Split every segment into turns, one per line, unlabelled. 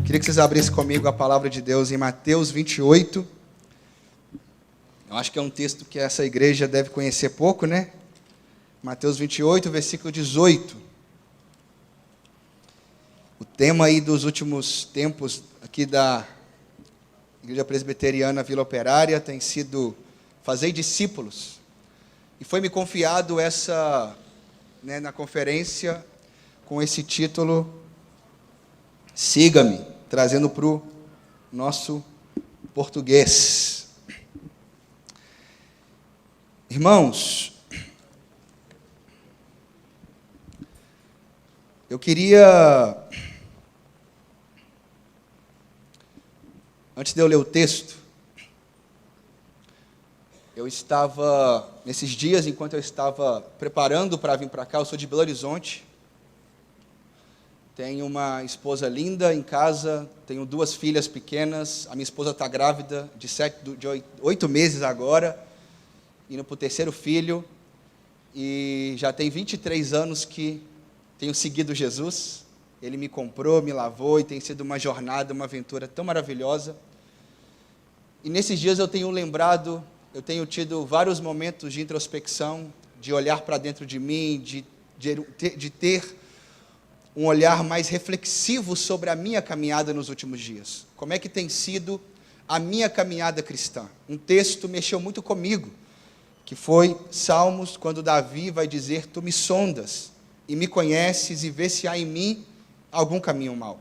Queria que vocês abrissem comigo a palavra de Deus em Mateus 28. Eu acho que é um texto que essa igreja deve conhecer pouco, né? Mateus 28, versículo 18. O tema aí dos últimos tempos aqui da Igreja Presbiteriana Vila Operária tem sido fazer discípulos. E foi me confiado na conferência com esse título, Siga-me, trazendo para o nosso português. Irmãos, eu queria, antes de eu ler o texto, eu estava, nesses dias, enquanto eu estava preparando para vir para cá, eu sou de Belo Horizonte, tenho uma esposa linda em casa, tenho 2 filhas pequenas, a minha esposa está grávida de 8 meses agora, indo para o 3º filho, e já tem 23 anos que tenho seguido Jesus. Ele me comprou, me lavou, e tem sido uma jornada, uma aventura tão maravilhosa. E nesses dias eu tenho tido vários momentos de introspecção, de olhar para dentro de mim, de ter um olhar mais reflexivo sobre a minha caminhada nos últimos dias. Como é que tem sido a minha caminhada cristã? Um texto mexeu muito comigo, que foi Salmos, quando Davi vai dizer: tu me sondas e me conheces e vê se há em mim algum caminho mau.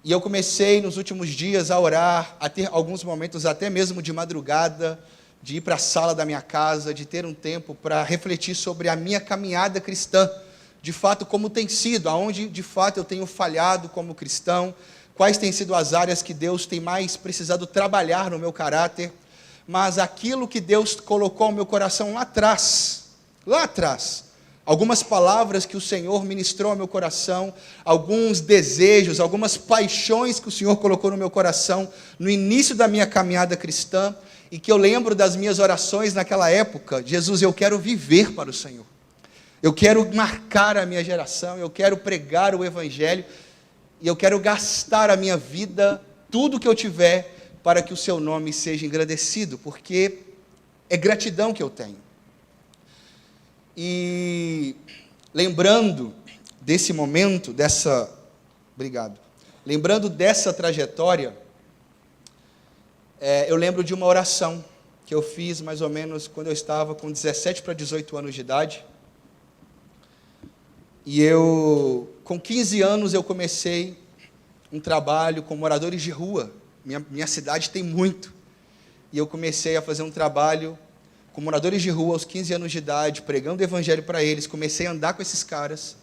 E eu comecei nos últimos dias a orar, a ter alguns momentos até mesmo de madrugada, de ir para a sala da minha casa, de ter um tempo para refletir sobre a minha caminhada cristã, de fato como tem sido, aonde de fato eu tenho falhado como cristão, quais têm sido as áreas que Deus tem mais precisado trabalhar no meu caráter, mas aquilo que Deus colocou no meu coração lá atrás, algumas palavras que o Senhor ministrou ao meu coração, alguns desejos, algumas paixões que o Senhor colocou no meu coração no início da minha caminhada cristã, e que eu lembro das minhas orações naquela época: Jesus, eu quero viver para o Senhor, eu quero marcar a minha geração, eu quero pregar o Evangelho, e eu quero gastar a minha vida, tudo que eu tiver, para que o seu nome seja engrandecido, porque é gratidão que eu tenho. E lembrando desse momento, lembrando dessa trajetória, eu lembro de uma oração que eu fiz mais ou menos quando eu estava com 17 para 18 anos de idade. E com 15 anos, eu comecei um trabalho com moradores de rua. Minha cidade tem muito. E eu comecei a fazer um trabalho com moradores de rua aos 15 anos de idade, pregando o Evangelho para eles. Comecei a andar com esses caras.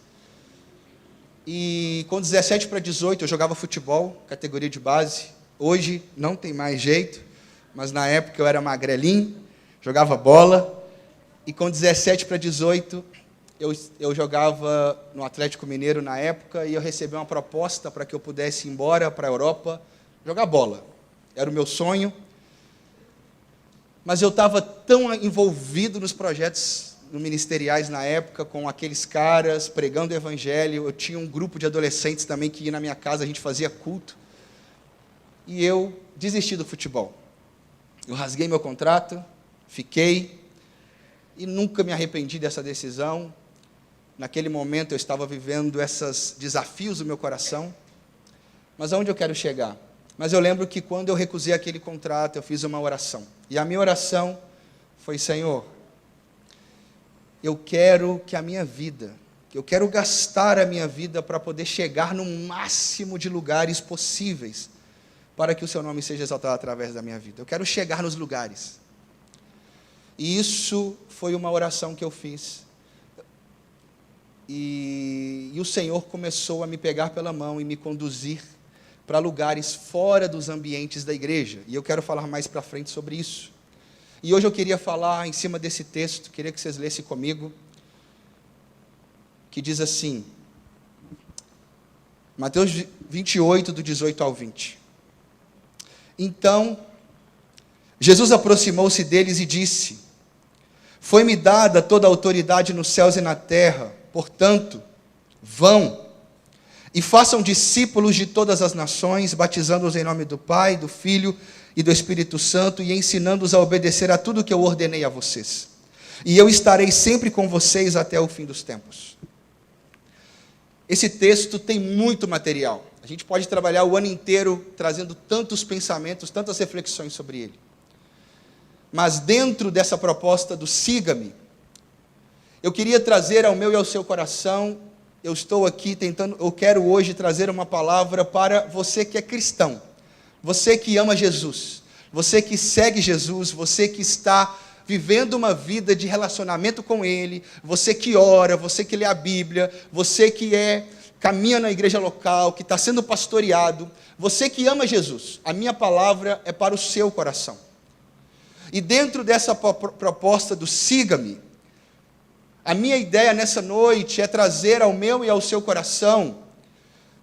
E com 17 para 18, eu jogava futebol, categoria de base. Hoje não tem mais jeito, mas na época eu era magrelinho, jogava bola. E com 17 para 18... Eu jogava no Atlético Mineiro na época, e eu recebi uma proposta para que eu pudesse ir embora para a Europa jogar bola. Era o meu sonho. Mas eu estava tão envolvido nos projetos ministeriais na época, com aqueles caras, pregando o Evangelho. Eu tinha um grupo de adolescentes também que ia na minha casa, a gente fazia culto. E eu desisti do futebol. Eu rasguei meu contrato, fiquei, e nunca me arrependi dessa decisão. Naquele momento eu estava vivendo esses desafios do meu coração. Mas aonde eu quero chegar? Mas eu lembro que quando eu recusei aquele contrato, eu fiz uma oração. E a minha oração foi: Senhor, eu quero eu quero gastar a minha vida para poder chegar no máximo de lugares possíveis, para que o seu nome seja exaltado através da minha vida. Eu quero chegar nos lugares. E isso foi uma oração que eu fiz. E o Senhor começou a me pegar pela mão e me conduzir para lugares fora dos ambientes da igreja. E eu quero falar mais para frente sobre isso. E hoje eu queria falar em cima desse texto, queria que vocês lessem comigo, que diz assim, Mateus 28, do 18 ao 20. Então, Jesus aproximou-se deles e disse: Foi-me dada toda a autoridade nos céus e na terra, portanto, vão e façam discípulos de todas as nações, batizando-os em nome do Pai, do Filho e do Espírito Santo, e ensinando-os a obedecer a tudo que eu ordenei a vocês. E eu estarei sempre com vocês até o fim dos tempos. Esse texto tem muito material. A gente pode trabalhar o ano inteiro trazendo tantos pensamentos, tantas reflexões sobre ele. Mas dentro dessa proposta do siga-me, eu queria trazer ao meu e ao seu coração, eu estou aqui eu quero hoje trazer uma palavra para você que é cristão, você que ama Jesus, você que segue Jesus, você que está vivendo uma vida de relacionamento com Ele, você que ora, você que lê a Bíblia, você que caminha na igreja local, que está sendo pastoreado, você que ama Jesus. A minha palavra é para o seu coração. E dentro dessa proposta do siga-me, a minha ideia nessa noite é trazer ao meu e ao seu coração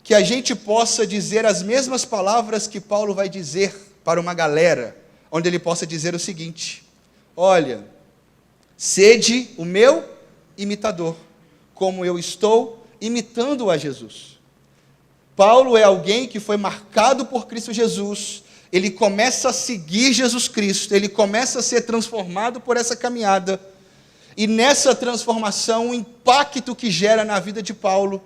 que a gente possa dizer as mesmas palavras que Paulo vai dizer para uma galera, onde ele possa dizer o seguinte: olha, sede o meu imitador, como eu estou imitando a Jesus. Paulo é alguém que foi marcado por Cristo Jesus, ele começa a seguir Jesus Cristo, ele começa a ser transformado por essa caminhada, e nessa transformação, o impacto que gera na vida de Paulo,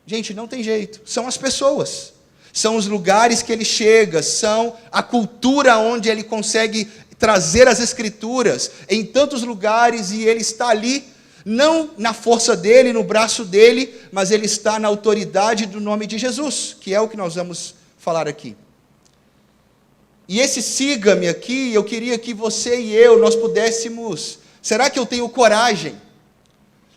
gente, não tem jeito, são as pessoas, são os lugares que ele chega, são a cultura onde ele consegue trazer as Escrituras em tantos lugares, e ele está ali, não na força dele, no braço dele, mas ele está na autoridade do nome de Jesus, que é o que nós vamos falar aqui. E esse siga-me aqui, eu queria que você e eu, nós pudéssemos, será que eu tenho coragem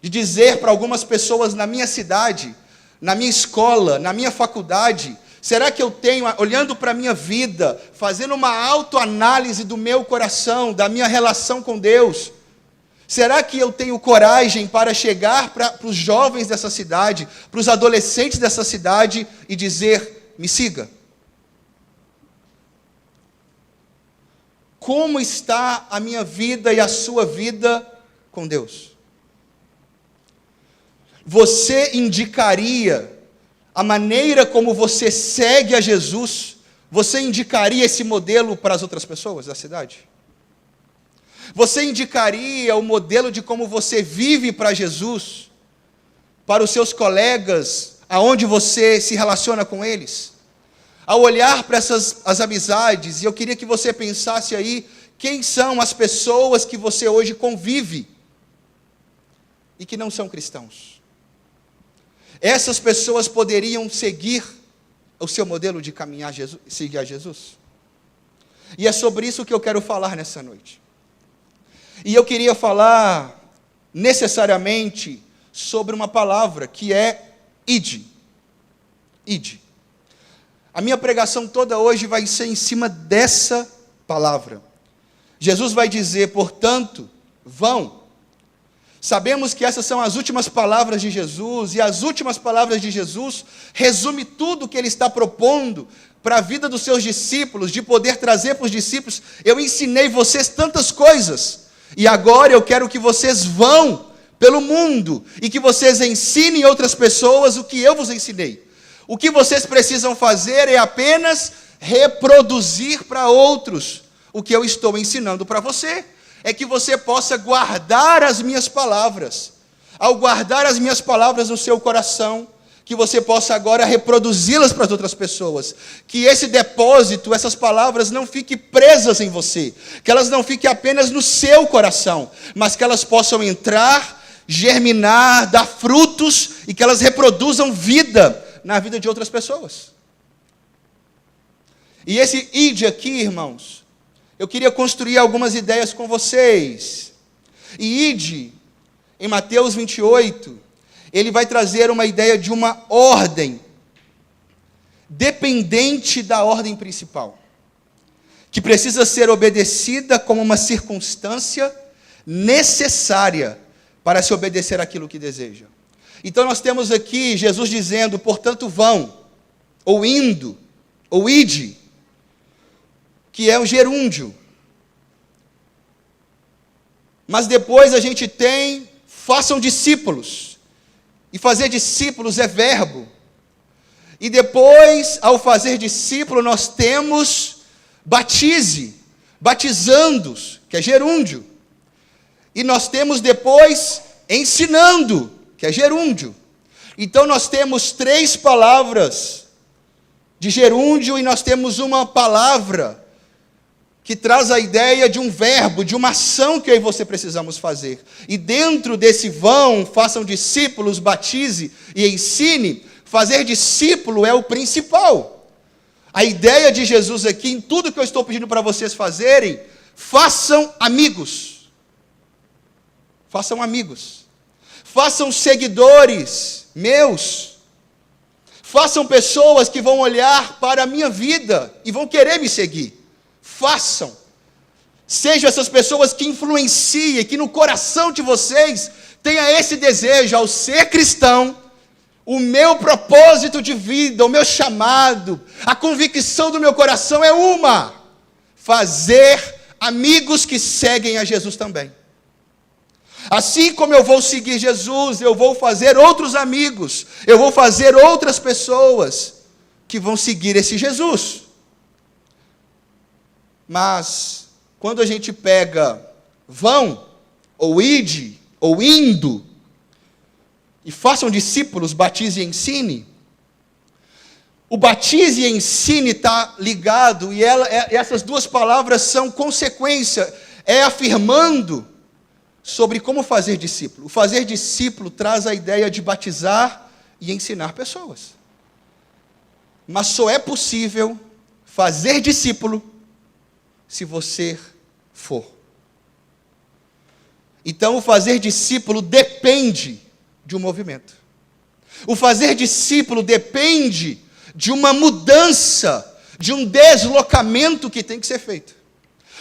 de dizer para algumas pessoas na minha cidade, na minha escola, na minha faculdade, será que eu tenho, olhando para a minha vida, fazendo uma autoanálise do meu coração, da minha relação com Deus, será que eu tenho coragem para chegar para os jovens dessa cidade, para os adolescentes dessa cidade e dizer, me siga? Como está a minha vida e a sua vida com Deus? Você indicaria a maneira como você segue a Jesus, você indicaria esse modelo para as outras pessoas da cidade? Você indicaria o modelo de como você vive para Jesus, para os seus colegas, aonde você se relaciona com eles? Ao olhar para as amizades, e eu queria que você pensasse aí, quem são as pessoas que você hoje convive e que não são cristãos? Essas pessoas poderiam seguir o seu modelo de caminhar, seguir a Jesus? E é sobre isso que eu quero falar nessa noite. E eu queria falar necessariamente sobre uma palavra que é ide. Ide. A minha pregação toda hoje vai ser em cima dessa palavra. Jesus vai dizer, portanto, vão. Sabemos que essas são as últimas palavras de Jesus, e as últimas palavras de Jesus resume tudo o que ele está propondo para a vida dos seus discípulos, de poder trazer para os discípulos. Eu ensinei vocês tantas coisas, e agora eu quero que vocês vão pelo mundo, e que vocês ensinem outras pessoas o que eu vos ensinei. O que vocês precisam fazer é apenas reproduzir para outros o que eu estou ensinando para você. É que você possa guardar as minhas palavras. Ao guardar as minhas palavras no seu coração, que você possa agora reproduzi-las para as outras pessoas. Que esse depósito, essas palavras não fiquem presas em você. Que elas não fiquem apenas no seu coração, mas que elas possam entrar, germinar, dar frutos e que elas reproduzam vida na vida de outras pessoas. E esse ide aqui, irmãos, eu queria construir algumas ideias com vocês. E ide, em Mateus 28, ele vai trazer uma ideia de uma ordem, dependente da ordem principal, que precisa ser obedecida como uma circunstância necessária para se obedecer aquilo que deseja. Então nós temos aqui Jesus dizendo, portanto vão, ou indo, ou ide, que é o gerúndio. Mas depois a gente tem, façam discípulos. E fazer discípulos é verbo. E depois, ao fazer discípulo, nós temos batize, batizando-os, que é gerúndio. E nós temos depois ensinando, que é gerúndio. Então nós temos 3 palavras de gerúndio e nós temos uma palavra que traz a ideia de um verbo, de uma ação que eu e você precisamos fazer. E dentro desse vão, façam discípulos, batize e ensine, fazer discípulo é o principal. A ideia de Jesus aqui, em tudo que eu estou pedindo para vocês fazerem, façam amigos. Façam amigos. Façam seguidores meus. Façam pessoas que vão olhar para a minha vida e vão querer me seguir. Façam. Sejam essas pessoas que influenciem, que no coração de vocês tenha esse desejo, ao ser cristão, o meu propósito de vida, o meu chamado, a convicção do meu coração é uma: fazer amigos que seguem a Jesus também. Assim como eu vou seguir Jesus, eu vou fazer outros amigos, eu vou fazer outras pessoas que vão seguir esse Jesus. Mas, quando a gente pega vão, ou ide, ou indo, e façam discípulos, batize e ensine, o batize e ensine está ligado, e essas 2 palavras são consequência, é afirmando sobre como fazer discípulo. O fazer discípulo traz a ideia de batizar e ensinar pessoas. Mas só é possível fazer discípulo se você for. Então, o fazer discípulo depende de um movimento. O fazer discípulo depende de uma mudança, de um deslocamento que tem que ser feito.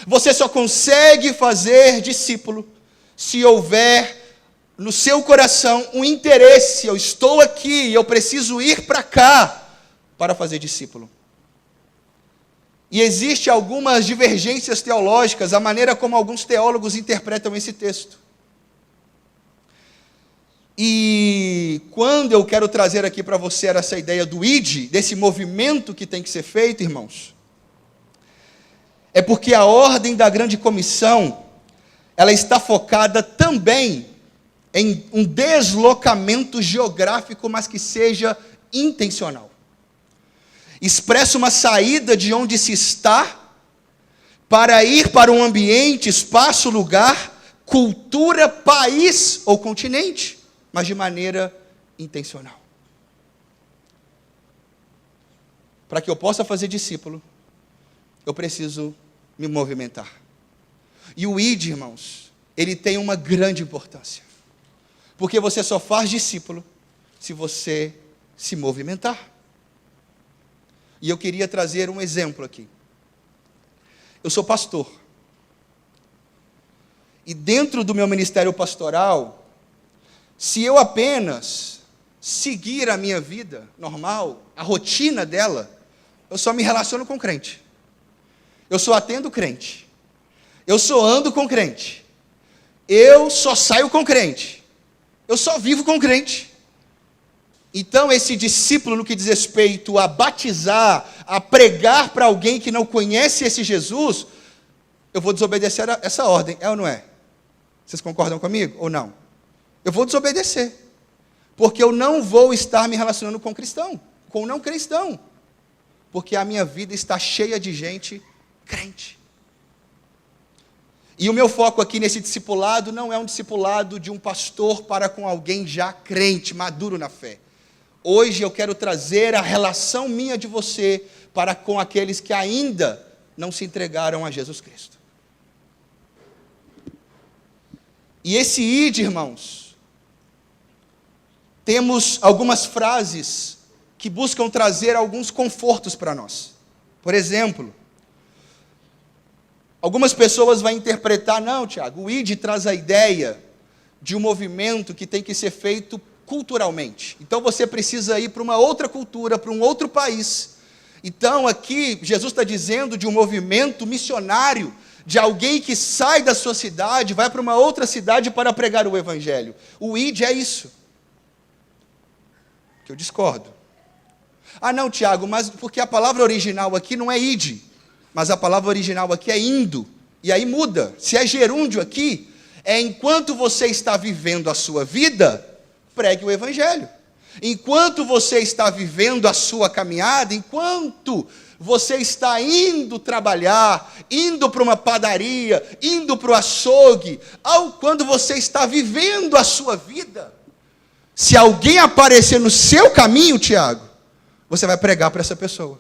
Você só consegue fazer discípulo se houver no seu coração um interesse. Eu estou aqui, eu preciso ir para cá para fazer discípulo. E existem algumas divergências teológicas, a maneira como alguns teólogos interpretam esse texto. E quando eu quero trazer aqui para você essa ideia do ide, desse movimento que tem que ser feito, irmãos, é porque a ordem da grande comissão, ela está focada também em um deslocamento geográfico, mas que seja intencional. Expressa uma saída de onde se está para ir para um ambiente, espaço, lugar, cultura, país ou continente, mas de maneira intencional. Para que eu possa fazer discípulo, eu preciso me movimentar. E o id, irmãos, ele tem uma grande importância. Porque você só faz discípulo se você se movimentar. E eu queria trazer um exemplo aqui. Eu sou pastor. E dentro do meu ministério pastoral, se eu apenas seguir a minha vida normal, a rotina dela, eu só me relaciono com crente. Eu só atendo crente. Eu só ando com crente. Eu só saio com crente. Eu só vivo com crente. Então, esse discípulo, no que diz respeito a batizar, a pregar para alguém que não conhece esse Jesus, eu vou desobedecer essa ordem, é ou não é? Vocês concordam comigo ou não? Eu vou desobedecer, porque eu não vou estar me relacionando com cristão, com não cristão, porque a minha vida está cheia de gente crente. E o meu foco aqui nesse discipulado não é um discipulado de um pastor para com alguém já crente, maduro na fé. Hoje eu quero trazer a relação minha de você para com aqueles que ainda não se entregaram a Jesus Cristo. E esse ide, irmãos, temos algumas frases que buscam trazer alguns confortos para nós. Por exemplo, algumas pessoas vão interpretar, não, Tiago, o ide traz a ideia de um movimento que tem que ser feito culturalmente. Então você precisa ir para uma outra cultura, para um outro país. Então aqui Jesus está dizendo de um movimento missionário, de alguém que sai da sua cidade, vai para uma outra cidade para pregar o evangelho. O id é isso. Que eu discordo. Ah, não, Tiago, mas porque a palavra original aqui não é id, mas a palavra original aqui é indo. E aí muda. Se é gerúndio aqui, é enquanto você está vivendo a sua vida, pregue o evangelho. Enquanto você está vivendo a sua caminhada, enquanto você está indo trabalhar, indo para uma padaria, indo para o açougue, quando você está vivendo a sua vida, se alguém aparecer no seu caminho, Tiago, você vai pregar para essa pessoa.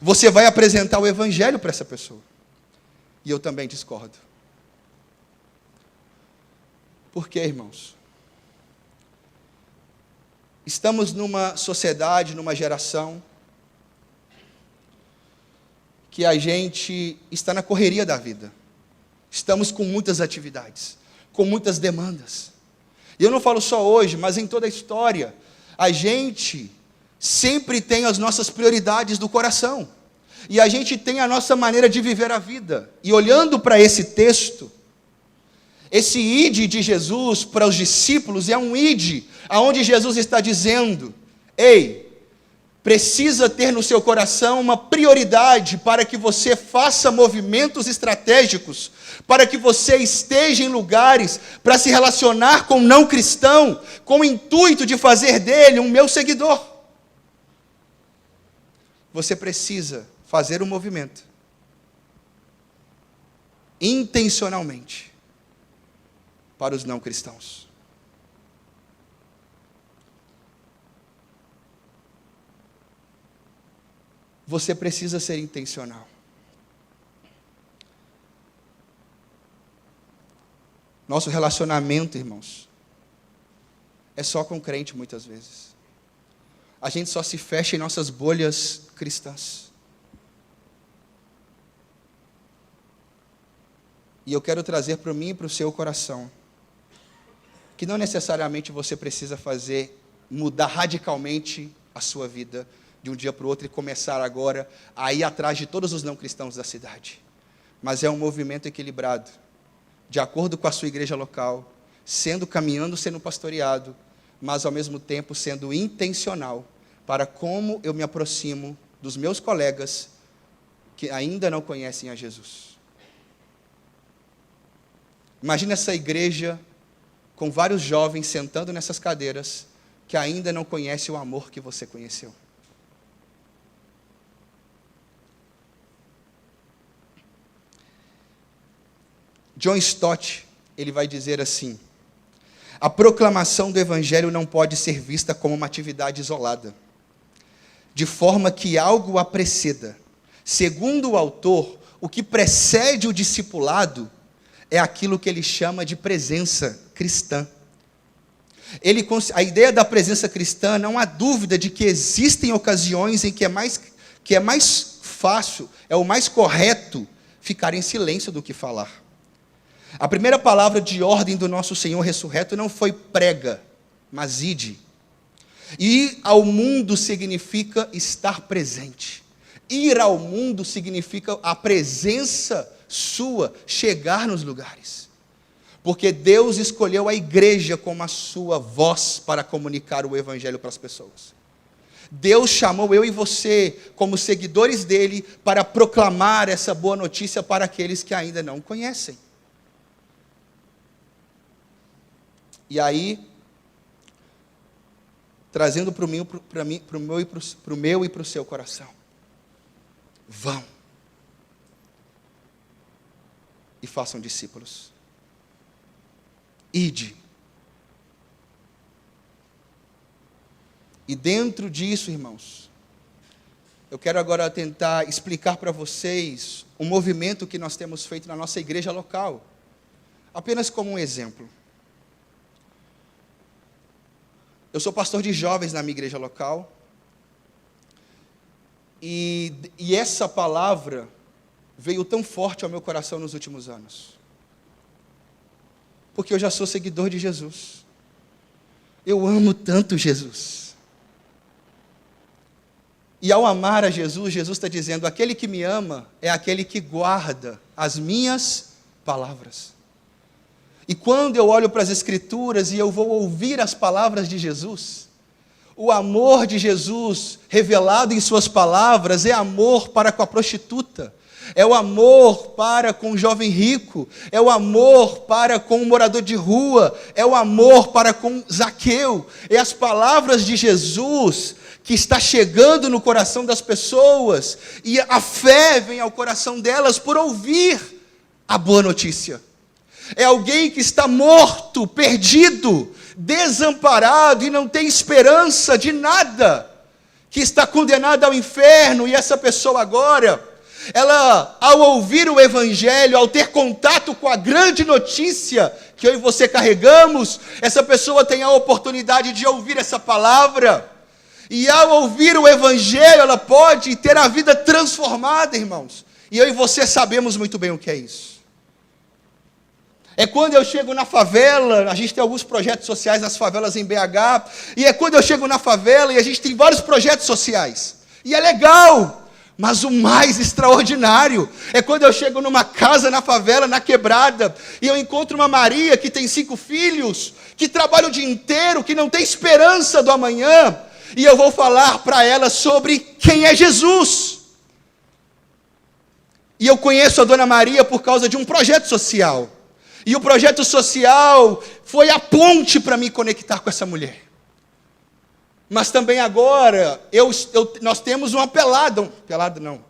Você vai apresentar o evangelho para essa pessoa. E eu também discordo. Por quê, irmãos? Estamos numa sociedade, numa geração, que a gente está na correria da vida. Estamos com muitas atividades, com muitas demandas. E eu não falo só hoje, mas em toda a história, a gente sempre tem as nossas prioridades do coração. E a gente tem a nossa maneira de viver a vida. E olhando para esse texto, esse ide de Jesus para os discípulos é um ide, onde Jesus está dizendo: ei, precisa ter no seu coração uma prioridade para que você faça movimentos estratégicos, para que você esteja em lugares para se relacionar com um não cristão, com o intuito de fazer dele um meu seguidor. Você precisa fazer um movimento, intencionalmente, para os não cristãos. Você precisa ser intencional. Nosso relacionamento, irmãos, é só com crente muitas vezes. A gente só se fecha em nossas bolhas cristãs. E eu quero trazer para mim e para o seu coração que não necessariamente você precisa mudar radicalmente a sua vida de um dia para o outro e começar agora a ir atrás de todos os não cristãos da cidade. Mas é um movimento equilibrado, de acordo com a sua igreja local, caminhando, sendo pastoreado, mas ao mesmo tempo sendo intencional para como eu me aproximo dos meus colegas que ainda não conhecem a Jesus. Imagina essa igreja com vários jovens sentando nessas cadeiras que ainda não conhecem o amor que você conheceu. John Stott, ele vai dizer assim: a proclamação do evangelho não pode ser vista como uma atividade isolada, de forma que algo a preceda. Segundo o autor, o que precede o discipulado é aquilo que ele chama de presença cristã. A ideia da presença cristã, não há dúvida de que existem ocasiões em que é mais fácil, é o mais correto ficar em silêncio do que falar. A primeira palavra de ordem do nosso Senhor ressurreto não foi prega, mas ide. Ir ao mundo significa estar presente. Ir ao mundo significa a presença sua chegar nos lugares. Porque Deus escolheu a igreja como a sua voz para comunicar o evangelho para as pessoas. Deus chamou eu e você, como seguidores dele, para proclamar essa boa notícia para aqueles que ainda não conhecem. E aí, trazendo para o meu e para o seu coração. Vão e façam discípulos. Ide. E dentro disso, irmãos, eu quero agora tentar explicar para vocês um movimento que nós temos feito na nossa igreja local. Apenas como um exemplo. Eu sou pastor de jovens na minha igreja local. E essa palavra veio tão forte ao meu coração nos últimos anos. Porque eu já sou seguidor de Jesus. Eu amo tanto Jesus. E ao amar a Jesus, Jesus está dizendo, aquele que me ama é aquele que guarda as minhas palavras. E quando eu olho para as Escrituras e eu vou ouvir as palavras de Jesus, o amor de Jesus revelado em suas palavras é amor para com a prostituta, é o amor para com o jovem rico, é o amor para com o morador de rua, é o amor para com Zaqueu, é as palavras de Jesus que está chegando no coração das pessoas, e a fé vem ao coração delas por ouvir a boa notícia. É alguém que está morto, perdido, desamparado e não tem esperança de nada, que está condenado ao inferno, e essa pessoa agora, ela, ao ouvir o Evangelho, ao ter contato com a grande notícia que eu e você carregamos, essa pessoa tem a oportunidade de ouvir essa palavra, e ao ouvir o Evangelho, ela pode ter a vida transformada, irmãos, e eu e você sabemos muito bem o que é isso. É quando eu chego na favela, a gente tem alguns projetos sociais nas favelas em BH, e é quando eu chego na favela e a gente tem vários projetos sociais, e é legal, mas o mais extraordinário é quando eu chego numa casa na favela, na quebrada, e eu encontro uma Maria que tem 5 filhos, que trabalha o dia inteiro, que não tem esperança do amanhã, e eu vou falar para ela sobre quem é Jesus. E eu conheço a Dona Maria por causa de um projeto social. E o projeto social foi a ponte para me conectar com essa mulher. Mas também agora, nós temos uma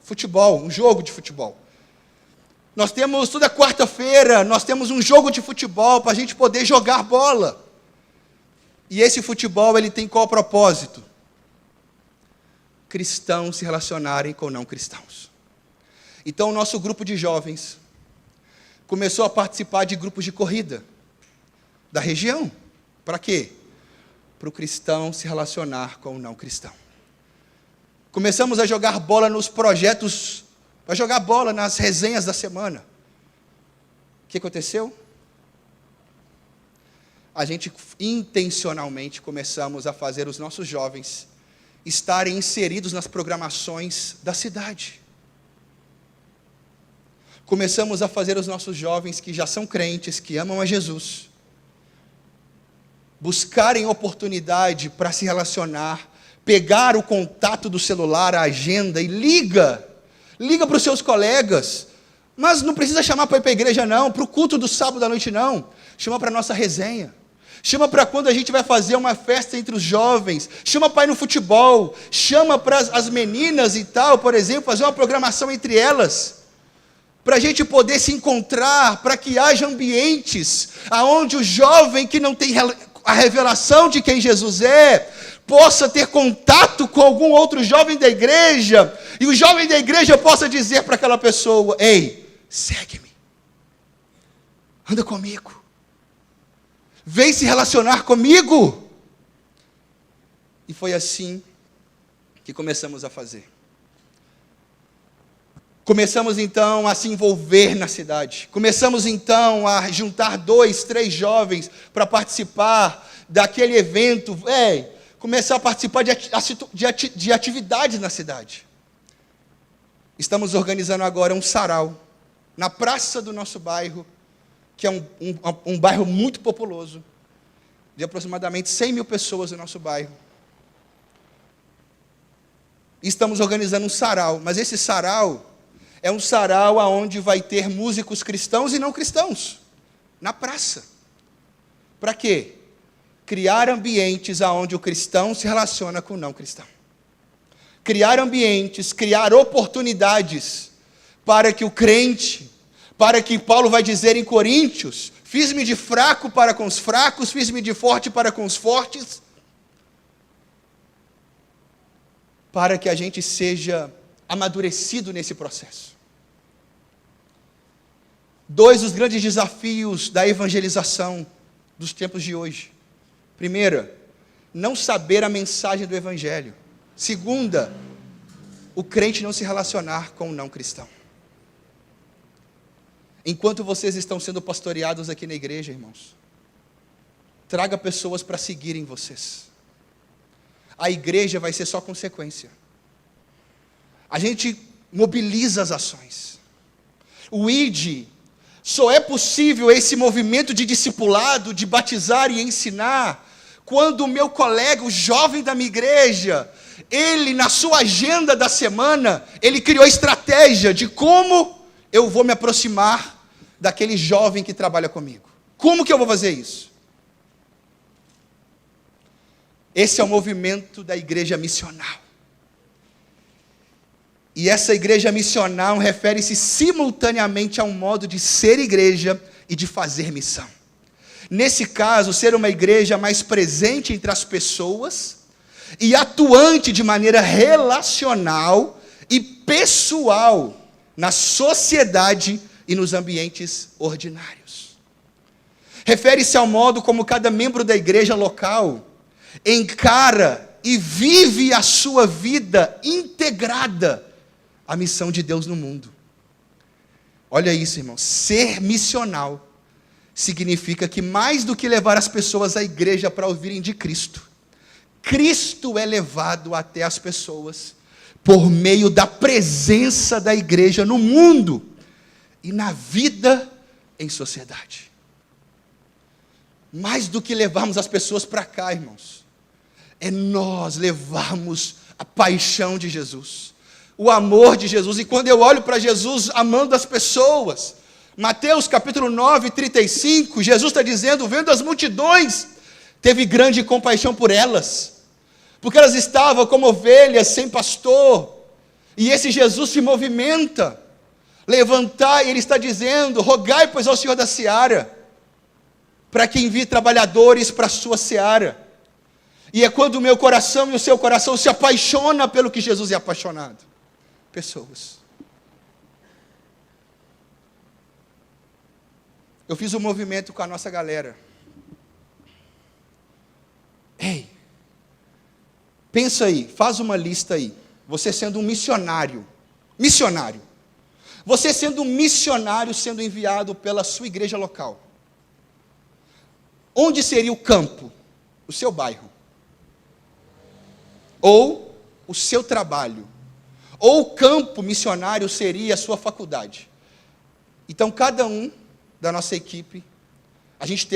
futebol, um jogo de futebol. Nós temos, toda quarta-feira, nós temos um jogo de futebol para a gente poder jogar bola. E esse futebol, ele tem qual propósito? Cristãos se relacionarem com não cristãos. Então, o nosso grupo de jovens começou a participar de grupos de corrida da região. Para quê? Para o cristão se relacionar com o não cristão. Começamos a jogar bola nos projetos, a jogar bola nas resenhas da semana. O que aconteceu? A gente intencionalmente começamos a fazer os nossos jovens estarem inseridos nas programações da cidade. Começamos a fazer os nossos jovens que já são crentes, que amam a Jesus, buscarem oportunidade para se relacionar, pegar o contato do celular, a agenda e liga para os seus colegas, mas não precisa chamar para ir para a igreja não, para o culto do sábado à noite não, chama para a nossa resenha, chama para quando a gente vai fazer uma festa entre os jovens, chama para ir no futebol, chama para as meninas e tal, por exemplo, fazer uma programação entre elas, para a gente poder se encontrar, para que haja ambientes aonde o jovem que não tem a revelação de quem Jesus é, possa ter contato com algum outro jovem da igreja, e o jovem da igreja possa dizer para aquela pessoa, ei, segue-me, anda comigo, vem se relacionar comigo. E foi assim que começamos a fazer. Começamos então a se envolver na cidade. Começamos então a juntar 2, 3 jovens para participar daquele evento. Começar a participar de atividades na cidade. Estamos organizando agora um sarau na praça do nosso bairro, que é um bairro muito populoso, de aproximadamente 100 mil pessoas no nosso bairro. Estamos organizando um sarau, mas esse sarau é um sarau onde vai ter músicos cristãos e não cristãos, na praça. Para quê? Criar ambientes onde o cristão se relaciona com o não cristão. Criar ambientes, criar oportunidades para que o crente, para que Paulo vai dizer em Coríntios, fiz-me de fraco para com os fracos, fiz-me de forte para com os fortes, para que a gente seja amadurecido nesse processo. 2 dos grandes desafios da evangelização dos tempos de hoje. Primeira, não saber a mensagem do evangelho. Segunda, o crente não se relacionar com o não cristão. Enquanto vocês estão sendo pastoreados aqui na igreja, irmãos, traga pessoas para seguirem vocês. A igreja vai ser só consequência. a gente mobiliza as ações. O ID, só é possível esse movimento de discipulado, de batizar e ensinar, quando o meu colega, o jovem da minha igreja, ele, na sua agenda da semana, ele criou a estratégia de como eu vou me aproximar daquele jovem que trabalha comigo. Como que eu vou fazer isso? Esse é o movimento da igreja missional. E essa igreja missional refere-se simultaneamente a um modo de ser igreja e de fazer missão. Nesse caso, ser uma igreja mais presente entre as pessoas e atuante de maneira relacional e pessoal na sociedade e nos ambientes ordinários. Refere-se ao modo como cada membro da igreja local encara e vive a sua vida integrada à missão de Deus no mundo. Olha isso, irmão. Ser missional significa que mais do que levar as pessoas à igreja para ouvirem de Cristo, Cristo é levado até as pessoas por meio da presença da igreja no mundo e na vida em sociedade. Mais do que levarmos as pessoas para cá, irmãos, é nós levarmos a paixão de Jesus, o amor de Jesus. E quando eu olho para Jesus amando as pessoas, Mateus capítulo 9, 35, Jesus está dizendo, vendo as multidões, teve grande compaixão por elas, porque elas estavam como ovelhas sem pastor, e esse Jesus se movimenta, levantar, e ele está dizendo, rogai pois ao Senhor da seara, para que envie trabalhadores para a sua seara. E é quando o meu coração e o seu coração se apaixona pelo que Jesus é apaixonado. Pessoas. Eu fiz um movimento com a nossa galera. Ei, pensa aí, faz uma lista aí. Você sendo um missionário. Você sendo um missionário sendo enviado pela sua igreja local. Onde seria o campo? O seu bairro. Ou o seu trabalho. Ou o campo missionário seria a sua faculdade. Então, cada um da nossa equipe, a gente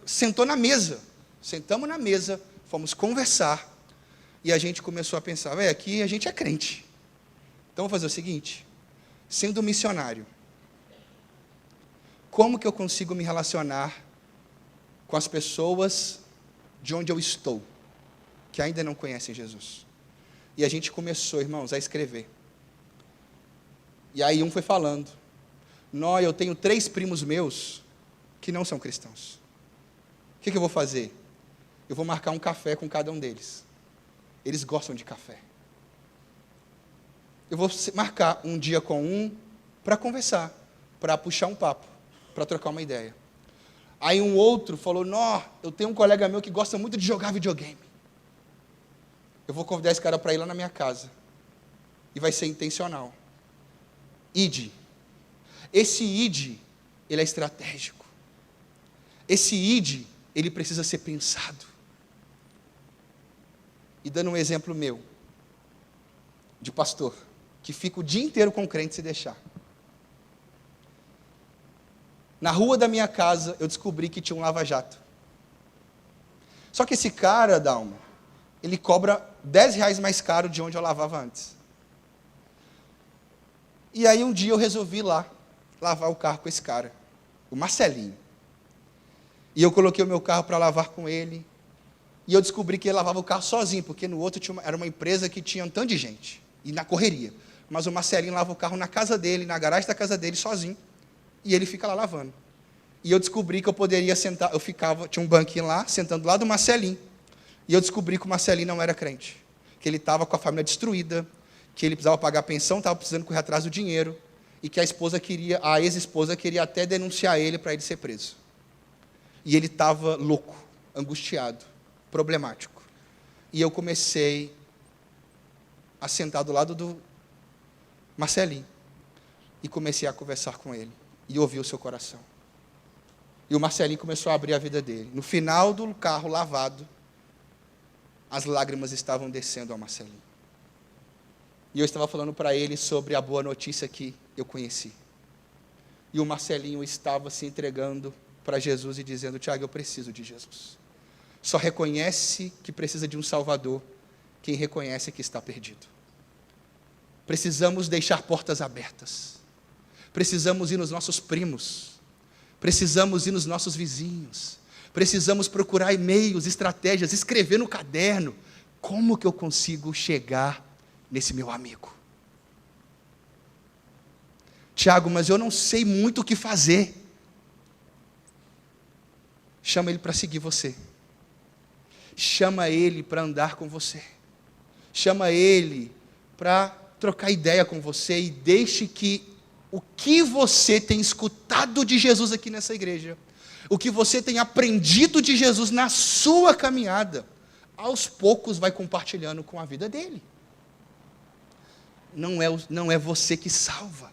sentou na mesa. Sentamos na mesa, fomos conversar. E a gente começou a pensar, aqui a gente é crente. Então, vou fazer o seguinte. Sendo missionário, como que eu consigo me relacionar com as pessoas de onde eu estou, que ainda não conhecem Jesus? E a gente começou, irmãos, a escrever. E aí um foi falando, eu tenho 3 primos meus que não são cristãos. O que eu vou fazer? Eu vou marcar um café com cada um deles. Eles gostam de café. Eu vou marcar um dia com um para conversar, para puxar um papo, para trocar uma ideia. Aí um outro falou, eu tenho um colega meu que gosta muito de jogar videogame. Eu vou convidar esse cara para ir lá na minha casa. E vai ser intencional. ID. Esse ID, ele é estratégico. Esse ID, ele precisa ser pensado. E dando um exemplo meu, de pastor, que fica o dia inteiro com crente se deixar. Na rua da minha casa, eu descobri que tinha um lava-jato. Só que esse cara, Dalma, ele cobra R$10 mais caro de onde eu lavava antes. E aí um dia eu resolvi ir lá, lavar o carro com esse cara, o Marcelinho. E eu coloquei o meu carro para lavar com ele. E eu descobri que ele lavava o carro sozinho, porque no outro era uma empresa que tinha um tanto de gente, e na correria. Mas o Marcelinho lava o carro na casa dele, na garagem da casa dele, sozinho. E ele fica lá lavando. E eu descobri que eu poderia sentar, tinha um banquinho lá, sentando lá do Marcelinho. E eu descobri que o Marcelinho não era crente. Que ele estava com a família destruída, que ele precisava pagar a pensão, estava precisando correr atrás do dinheiro, e que a ex-esposa queria até denunciar ele para ele ser preso. E ele estava louco, angustiado, problemático. E eu comecei a sentar do lado do Marcelinho, e comecei a conversar com ele, e ouvir o seu coração. E o Marcelinho começou a abrir a vida dele. No final do carro lavado, as lágrimas estavam descendo ao Marcelinho. E eu estava falando para ele sobre a boa notícia que eu conheci. E o Marcelinho estava se entregando para Jesus e dizendo: Tiago, eu preciso de Jesus. Só reconhece que precisa de um Salvador quem reconhece que está perdido. Precisamos deixar portas abertas. Precisamos ir nos nossos primos. Precisamos ir nos nossos vizinhos. Precisamos procurar e-mails, estratégias, escrever no caderno. Como que eu consigo chegar nesse meu amigo? Tiago, mas eu não sei muito o que fazer. Chama ele para seguir você. Chama ele para andar com você. Chama ele para trocar ideia com você e deixe que o que você tem escutado de Jesus aqui nessa igreja, o que você tem aprendido de Jesus na sua caminhada, aos poucos vai compartilhando com a vida dele. Não é você que salva,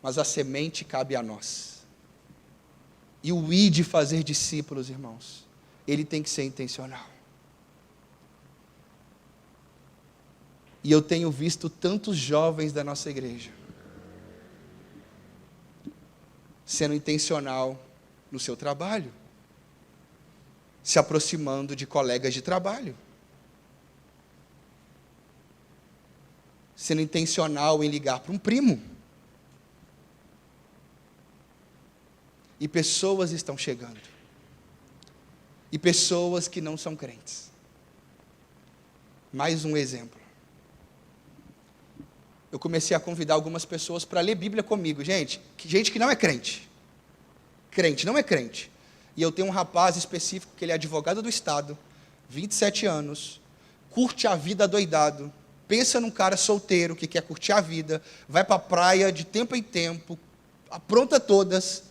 mas a semente cabe a nós. E o ir de fazer discípulos, irmãos, ele tem que ser intencional. E eu tenho visto tantos jovens da nossa igreja sendo intencional no seu trabalho, se aproximando de colegas de trabalho, sendo intencional em ligar para um primo. E pessoas estão chegando. E pessoas que não são crentes. Mais um exemplo. Eu comecei a convidar algumas pessoas para ler Bíblia comigo. Gente que não é crente. Crente, não é crente. E eu tenho um rapaz específico, que ele é advogado do Estado, 27 anos, curte a vida adoidado, pensa num cara solteiro que quer curtir a vida, vai para a praia de tempo em tempo, apronta todas.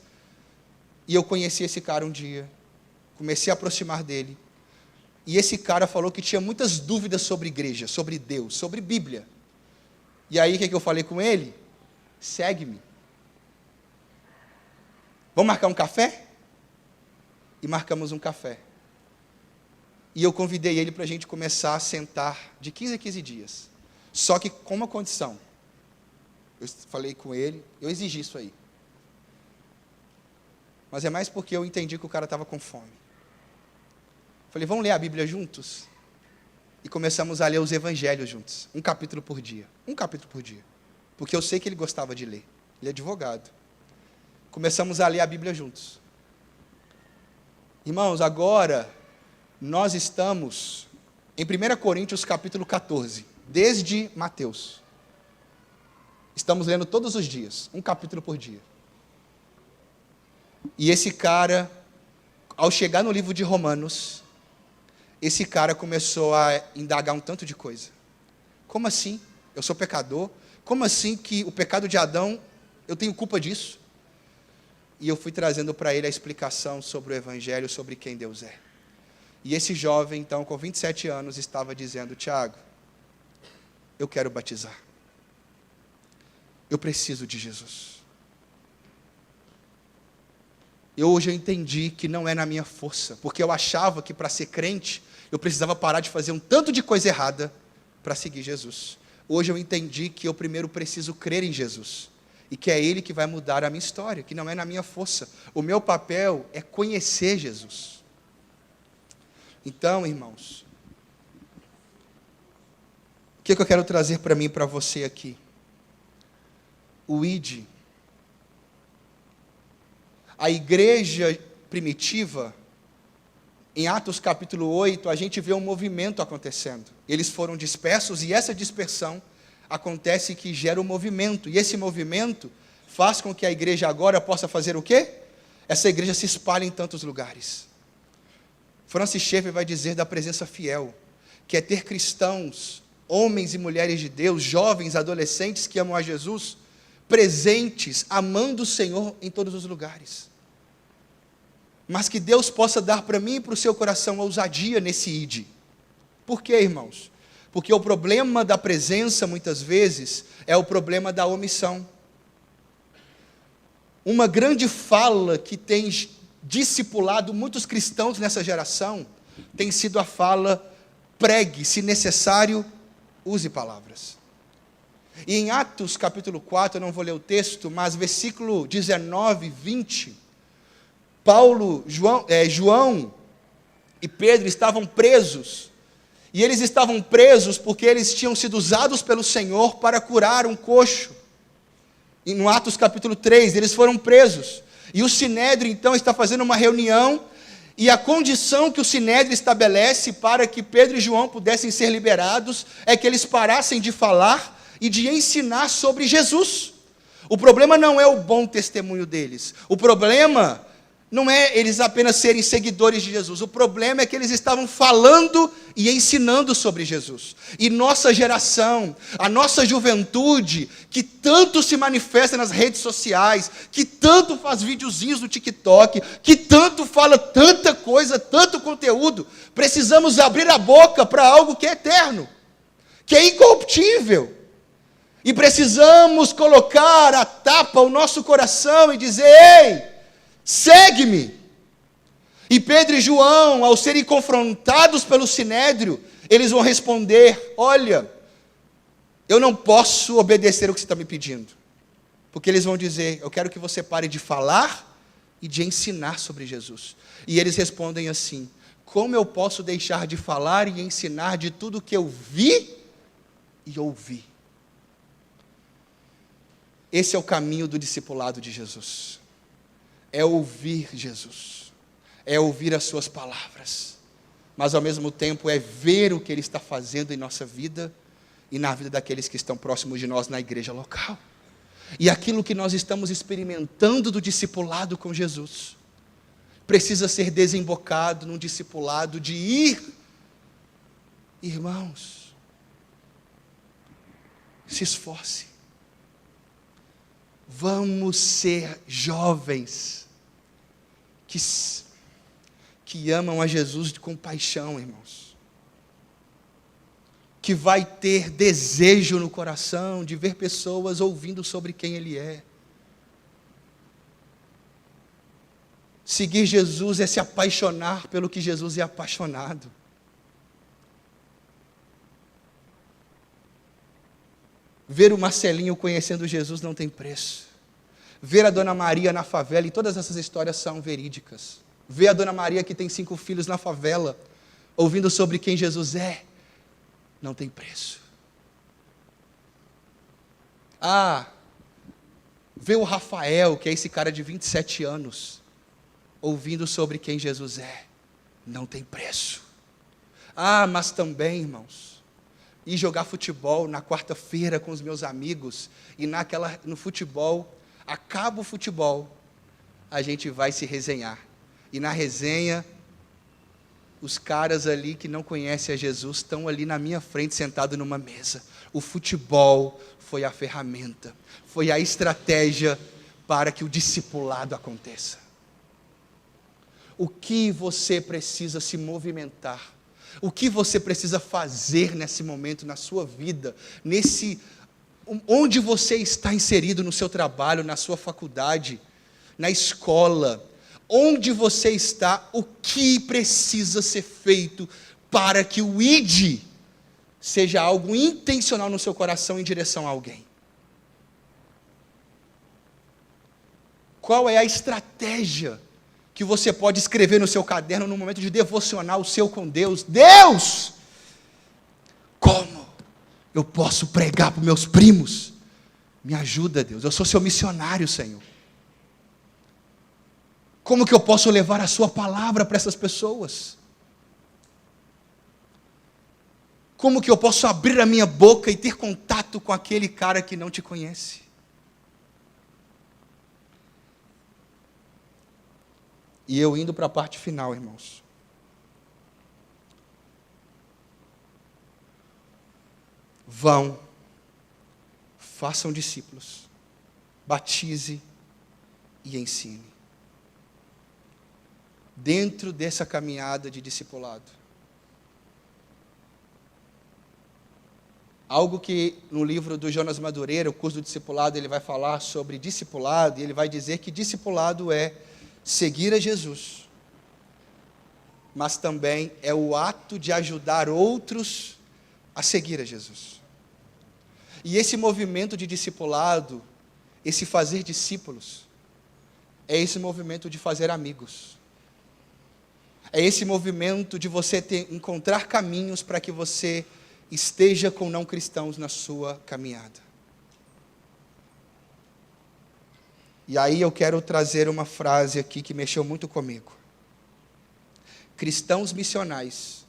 E eu conheci esse cara um dia, comecei a aproximar dele. E esse cara falou que tinha muitas dúvidas sobre igreja, sobre Deus, sobre Bíblia. E aí, o que eu falei com ele? Segue-me. Vamos marcar um café? E marcamos um café. E eu convidei ele para a gente começar a sentar de 15 a 15 dias. Só que com uma condição. Eu falei com ele, eu exigi isso aí. Mas é mais porque eu entendi que o cara estava com fome. Falei, vamos ler a Bíblia juntos? E começamos a ler os evangelhos juntos. Um capítulo por dia. Um capítulo por dia. Porque eu sei que ele gostava de ler. Ele é advogado. Começamos a ler a Bíblia juntos. Irmãos, agora nós estamos em 1 Coríntios capítulo 14. Desde Mateus. Estamos lendo todos os dias. Um capítulo por dia. E esse cara, ao chegar no livro de Romanos, esse cara começou a indagar um tanto de coisa. Como assim? Eu sou pecador? Como assim que o pecado de Adão, eu tenho culpa disso? E eu fui trazendo para ele a explicação sobre o Evangelho, sobre quem Deus é. E esse jovem, então, com 27 anos, estava dizendo, Tiago, eu quero batizar. Eu preciso de Jesus. Hoje eu entendi que não é na minha força, porque eu achava que para ser crente, eu precisava parar de fazer um tanto de coisa errada para seguir Jesus. Hoje eu entendi que eu primeiro preciso crer em Jesus, e que é Ele que vai mudar a minha história, que não é na minha força. O meu papel é conhecer Jesus. Então, irmãos, o que eu quero trazer para mim e para você aqui? O ID. A igreja primitiva, em Atos capítulo 8, a gente vê um movimento acontecendo. Eles foram dispersos e essa dispersão acontece que gera um movimento. E esse movimento faz com que a igreja agora possa fazer o quê? Essa igreja se espalhe em tantos lugares. Francis Schaeffer vai dizer da presença fiel, que é ter cristãos, homens e mulheres de Deus, jovens, adolescentes que amam a Jesus, presentes, amando o Senhor em todos os lugares. Mas que Deus possa dar para mim e para o seu coração ousadia nesse ide. Por quê, irmãos? Porque o problema da presença, muitas vezes, é o problema da omissão. Uma grande fala que tem discipulado muitos cristãos nessa geração, tem sido a fala, pregue, se necessário, use palavras. E em Atos capítulo 4, eu não vou ler o texto, mas versículo 19 e 20, João e Pedro estavam presos. E eles estavam presos porque eles tinham sido usados pelo Senhor para curar um coxo. E no Atos capítulo 3, eles foram presos. E o Sinédrio, então, está fazendo uma reunião. E a condição que o Sinédrio estabelece para que Pedro e João pudessem ser liberados é que eles parassem de falar e de ensinar sobre Jesus. O problema não é o bom testemunho deles. O problema não é eles apenas serem seguidores de Jesus. O problema é que eles estavam falando e ensinando sobre Jesus. E nossa geração, a nossa juventude, que tanto se manifesta nas redes sociais, que tanto faz videozinhos no TikTok, que tanto fala tanta coisa, tanto conteúdo, precisamos abrir a boca para algo que é eterno, que é incorruptível. E precisamos colocar a tapa ao nosso coração e dizer: ei, segue-me. E Pedro e João, ao serem confrontados pelo Sinédrio, eles vão responder: olha, eu não posso obedecer o que você está me pedindo. Porque eles vão dizer: eu quero que você pare de falar e de ensinar sobre Jesus. E eles respondem assim: como eu posso deixar de falar e ensinar de tudo que eu vi e ouvi? Esse é o caminho do discipulado de Jesus. É ouvir Jesus, é ouvir as suas palavras, mas ao mesmo tempo é ver o que Ele está fazendo em nossa vida e na vida daqueles que estão próximos de nós na igreja local. E aquilo que nós estamos experimentando do discipulado com Jesus, precisa ser desembocado num discipulado de ir, irmãos, se esforce. Vamos ser jovens que amam a Jesus de compaixão, irmãos. Que vai ter desejo no coração de ver pessoas ouvindo sobre quem Ele é. Seguir Jesus é se apaixonar pelo que Jesus é apaixonado. Ver o Marcelinho conhecendo Jesus não tem preço. Ver a Dona Maria na favela, e todas essas histórias são verídicas. Ver a Dona Maria que tem 5 filhos na favela, ouvindo sobre quem Jesus é, não tem preço. Ver o Rafael, que é esse cara de 27 anos, ouvindo sobre quem Jesus é, não tem preço. Mas também, irmãos, ir jogar futebol na quarta-feira com os meus amigos, e no futebol, acaba o futebol, a gente vai se resenhar. E na resenha, os caras ali que não conhecem a Jesus estão ali na minha frente, sentados numa mesa. O futebol foi a ferramenta, foi a estratégia para que o discipulado aconteça. O que você precisa se movimentar? O que você precisa fazer nesse momento, na sua vida, onde você está inserido no seu trabalho, na sua faculdade, na escola, onde você está, o que precisa ser feito para que o ID seja algo intencional no seu coração em direção a alguém? Qual é a estratégia que você pode escrever no seu caderno no momento de devocional seu com Deus? Deus, como eu posso pregar para os meus primos? Me ajuda, Deus, eu sou seu missionário, Senhor. Como que eu posso levar a sua palavra para essas pessoas? Como que eu posso abrir a minha boca e ter contato com aquele cara que não te conhece? E eu indo para a parte final, irmãos. Vão, façam discípulos, batize e ensine. Dentro dessa caminhada de discipulado. Algo que no livro do Jonas Madureira, o curso do discipulado, ele vai falar sobre discipulado, e ele vai dizer que discipulado é seguir a Jesus, mas também é o ato de ajudar outros a seguir a Jesus. E esse movimento de discipulado, esse fazer discípulos, é esse movimento de fazer amigos. É esse movimento de você encontrar caminhos para que você esteja com não cristãos na sua caminhada. E aí eu quero trazer uma frase aqui que mexeu muito comigo. Cristãos missionais.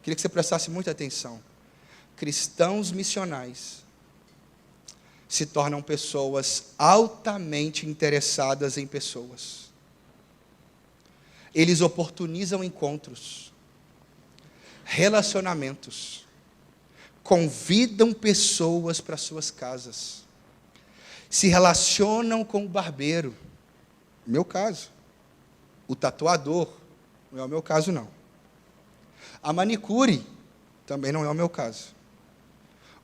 Queria que você prestasse muita atenção. Cristãos missionais se tornam pessoas altamente interessadas em pessoas. Eles oportunizam encontros, relacionamentos, convidam pessoas para suas casas, se relacionam com o barbeiro, meu caso, o tatuador, não é o meu caso não, a manicure, também não é o meu caso,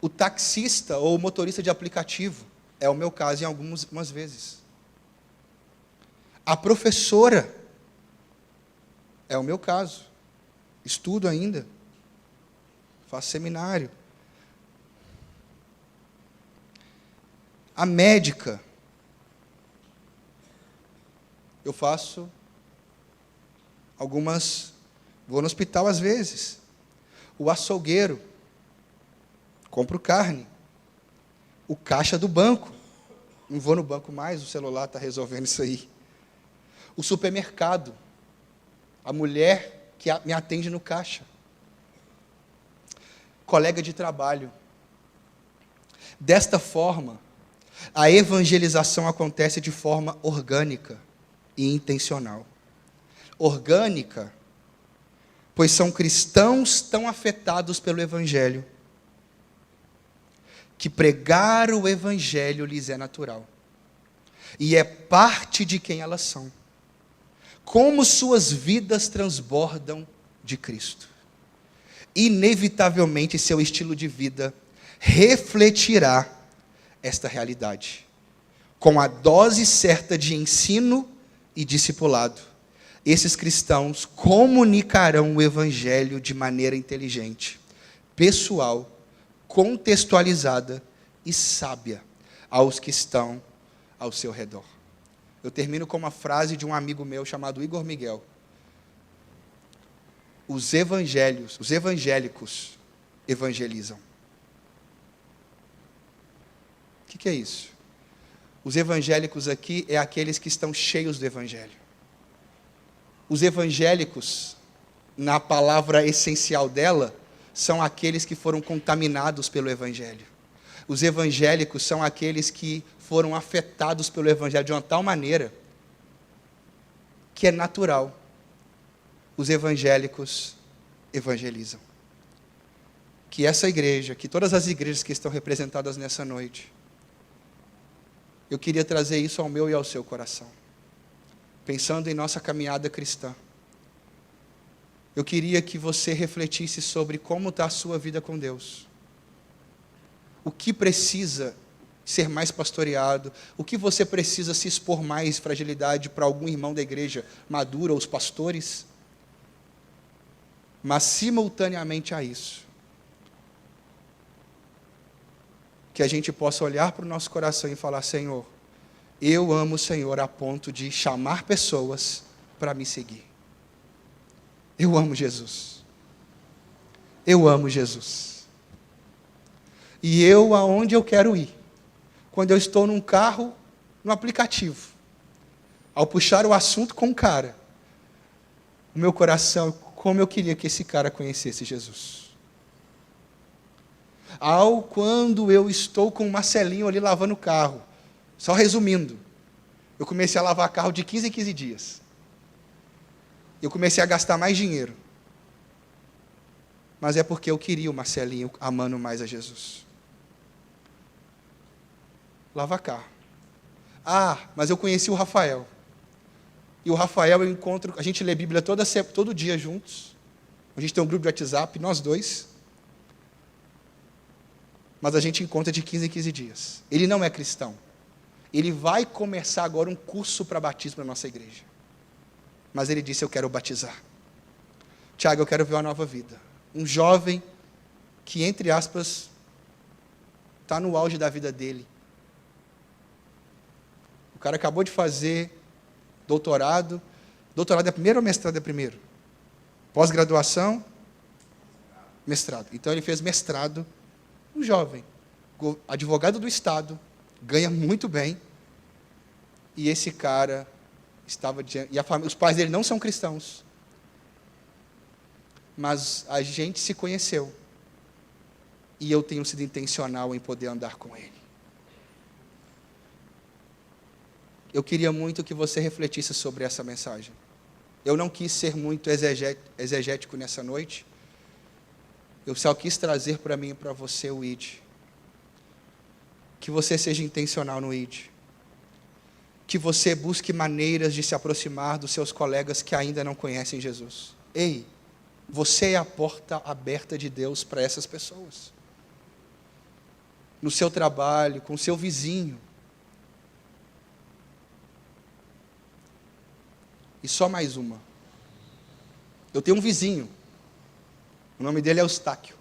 o taxista ou o motorista de aplicativo, é o meu caso em algumas vezes, a professora, é o meu caso, estudo ainda, faço seminário, a médica, eu faço vou no hospital às vezes, o açougueiro, compro carne, o caixa do banco, não vou no banco mais, o celular está resolvendo isso aí, o supermercado, a mulher que me atende no caixa, colega de trabalho. Desta forma, a evangelização acontece de forma orgânica e intencional. Orgânica, pois são cristãos tão afetados pelo Evangelho, que pregar o Evangelho lhes é natural, e é parte de quem elas são. Como suas vidas transbordam de Cristo. Inevitavelmente, seu estilo de vida refletirá esta realidade, com a dose certa de ensino e discipulado. Esses cristãos comunicarão o Evangelho de maneira inteligente, pessoal, contextualizada e sábia aos que estão ao seu redor. Eu termino com uma frase de um amigo meu chamado Igor Miguel. Os evangélicos evangelizam. O que é isso? Os evangélicos aqui é aqueles que estão cheios do Evangelho. Os evangélicos, na palavra essencial dela, são aqueles que foram contaminados pelo Evangelho. Os evangélicos são aqueles que foram afetados pelo Evangelho de uma tal maneira que é natural. Os evangélicos evangelizam. Que essa igreja, que todas as igrejas que estão representadas nessa noite, eu queria trazer isso ao meu e ao seu coração. Pensando em nossa caminhada cristã. Eu queria que você refletisse sobre como está a sua vida com Deus. O que precisa ser mais pastoreado, o que você precisa se expor mais fragilidade para algum irmão da igreja madura, ou os pastores. Mas simultaneamente a isso, que a gente possa olhar para o nosso coração e falar: Senhor, eu amo o Senhor a ponto de chamar pessoas para me seguir. Eu amo Jesus. Eu amo Jesus. E aonde eu quero ir, quando eu estou num carro, no aplicativo, ao puxar o assunto com o cara, o meu coração, como eu queria que esse cara conhecesse Jesus. Quando eu estou com o Marcelinho ali lavando o carro, só resumindo, eu comecei a lavar carro de 15 em 15 dias. Eu comecei a gastar mais dinheiro. Mas é porque eu queria o Marcelinho amando mais a Jesus. Lavar carro. Mas eu conheci o Rafael. E o Rafael eu encontro, a gente lê Bíblia todo dia juntos. A gente tem um grupo de WhatsApp, nós dois. Mas a gente encontra de 15 em 15 dias. Ele não é cristão. Ele vai começar agora um curso para batismo na nossa igreja. Mas ele disse: eu quero batizar. Tiago, eu quero ver uma nova vida. Um jovem que, entre aspas, está no auge da vida dele. O cara acabou de fazer doutorado. Doutorado é primeiro ou mestrado é primeiro? Pós-graduação? Mestrado. Então ele fez mestrado, um jovem, advogado do Estado, ganha muito bem, e esse cara estava diante, os pais dele não são cristãos, mas a gente se conheceu, e eu tenho sido intencional em poder andar com ele. Eu queria muito que você refletisse sobre essa mensagem. Eu não quis ser muito exegético nessa noite. Eu só quis trazer para mim e para você o ID. Que você seja intencional no ID. Que você busque maneiras de se aproximar dos seus colegas que ainda não conhecem Jesus. Ei, você é a porta aberta de Deus para essas pessoas. No seu trabalho, com o seu vizinho. E só mais uma. Eu tenho um vizinho. O nome dele é Eustáquio.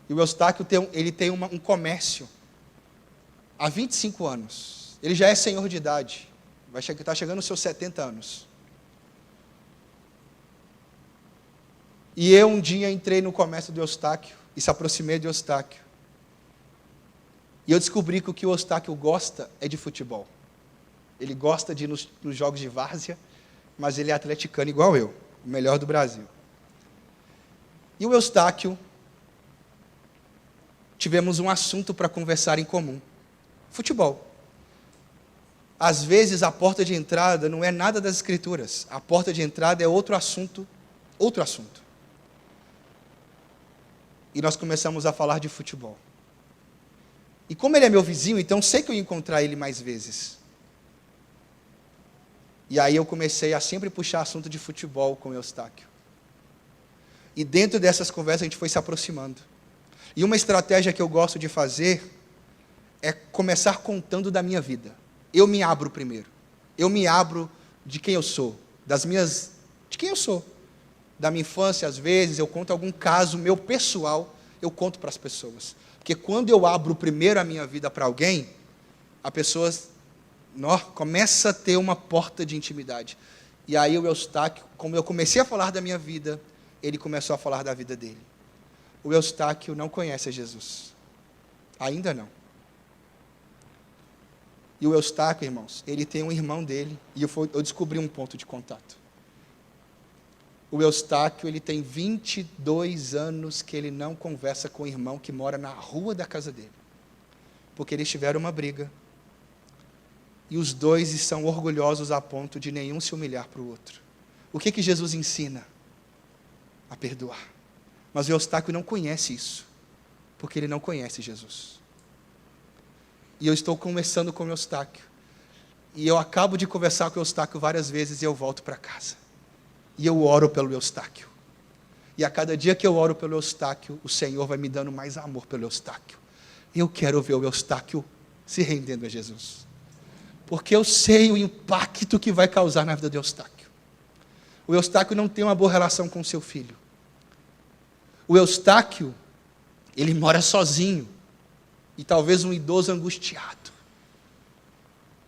E o Eustáquio tem um comércio. Há 25 anos. Ele já é senhor de idade. Está chegando aos seus 70 anos. E eu um dia entrei no comércio do Eustáquio. E se aproximei do Eustáquio. E eu descobri que o Eustáquio gosta é de futebol. Ele gosta de ir nos jogos de várzea. Mas ele é atleticano igual eu, o melhor do Brasil. E o Eustáquio, tivemos um assunto para conversar em comum. Futebol. Às vezes a porta de entrada não é nada das Escrituras. A porta de entrada é outro assunto. Outro assunto. E nós começamos a falar de futebol. E como ele é meu vizinho, então sei que eu ia encontrar ele mais vezes. E aí eu comecei a sempre puxar assunto de futebol com o Eustáquio. E dentro dessas conversas a gente foi se aproximando. E uma estratégia que eu gosto de fazer é começar contando da minha vida. Eu me abro primeiro. Eu me abro de quem eu sou. De quem eu sou. Da minha infância, às vezes, eu conto algum caso meu pessoal, eu conto para as pessoas. Porque quando eu abro primeiro a minha vida para alguém, a pessoa começa a ter uma porta de intimidade. E aí o Eustáquio, como eu comecei a falar da minha vida, ele começou a falar da vida dele. O Eustáquio não conhece a Jesus. Ainda não. E o Eustáquio, irmãos, ele tem um irmão dele, e eu descobri um ponto de contato. O Eustáquio, ele tem 22 anos que ele não conversa com o irmão que mora na rua da casa dele. Porque eles tiveram uma briga. E os dois são orgulhosos a ponto de nenhum se humilhar para o outro. O que Jesus ensina? A perdoar. Mas o Eustáquio não conhece isso, porque ele não conhece Jesus. E eu estou conversando com o Eustáquio. E eu acabo de conversar com o Eustáquio várias vezes e eu volto para casa. E eu oro pelo Eustáquio. E a cada dia que eu oro pelo Eustáquio, o Senhor vai me dando mais amor pelo Eustáquio. Eu quero ver o Eustáquio se rendendo a Jesus. Porque eu sei o impacto que vai causar na vida do Eustáquio. O Eustáquio não tem uma boa relação com seu filho. O Eustáquio, ele mora sozinho. E talvez um idoso angustiado.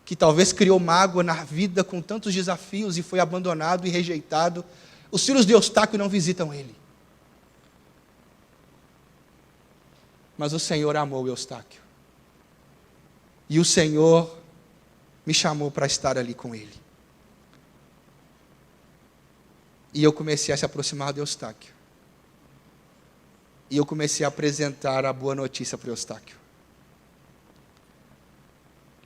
Que talvez criou mágoa na vida com tantos desafios e foi abandonado e rejeitado. Os filhos de Eustáquio não visitam ele. Mas o Senhor amou o Eustáquio. E o Senhor me chamou para estar ali com ele. E eu comecei a se aproximar do Eustáquio. E eu comecei a apresentar a boa notícia para o Eustáquio.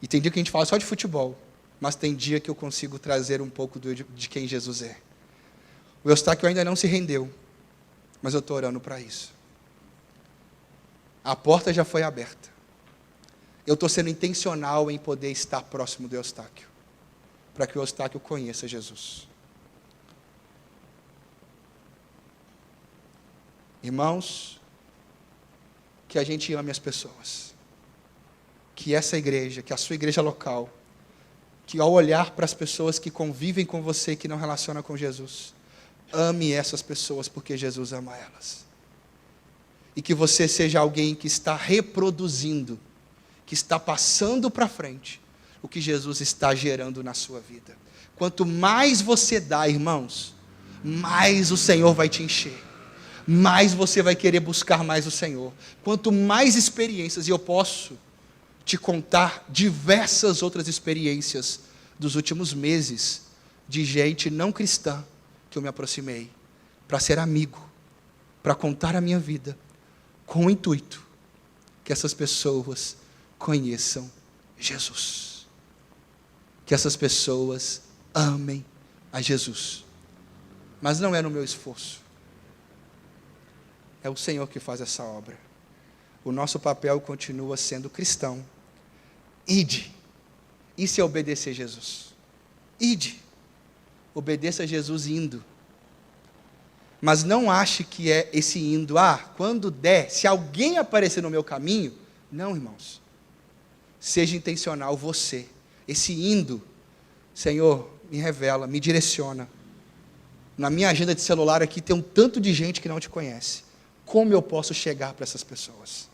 E tem dia que a gente fala só de futebol, mas tem dia que eu consigo trazer um pouco de quem Jesus é. O Eustáquio ainda não se rendeu, mas eu estou orando para isso. A porta já foi aberta. Eu estou sendo intencional em poder estar próximo do Eustáquio, para que o Eustáquio conheça Jesus. Irmãos, que a gente ame as pessoas. Que essa igreja, que a sua igreja local, que ao olhar para as pessoas que convivem com você e que não relacionam com Jesus, ame essas pessoas porque Jesus ama elas. e que você seja alguém que está reproduzindo, que está passando para frente o que Jesus está gerando na sua vida. Quanto mais você dá, irmãos, mais o Senhor vai te encher, mais você vai querer buscar mais o Senhor. Quanto mais experiências, e eu posso te contar diversas outras experiências dos últimos meses, de gente não cristã, que eu me aproximei, para ser amigo, para contar a minha vida, com o intuito que essas pessoas conheçam Jesus, que essas pessoas amem a Jesus. Mas não é no meu esforço, é o Senhor que faz essa obra. O nosso papel continua sendo cristão. Ide, isso é obedecer Jesus. Ide, obedeça a Jesus indo. Mas não ache que é esse indo, quando der, se alguém aparecer no meu caminho. Não, irmãos. Seja intencional você. Esse indo, Senhor, me revela, me direciona. Na minha agenda de celular aqui tem um tanto de gente que não te conhece. Como eu posso chegar para essas pessoas?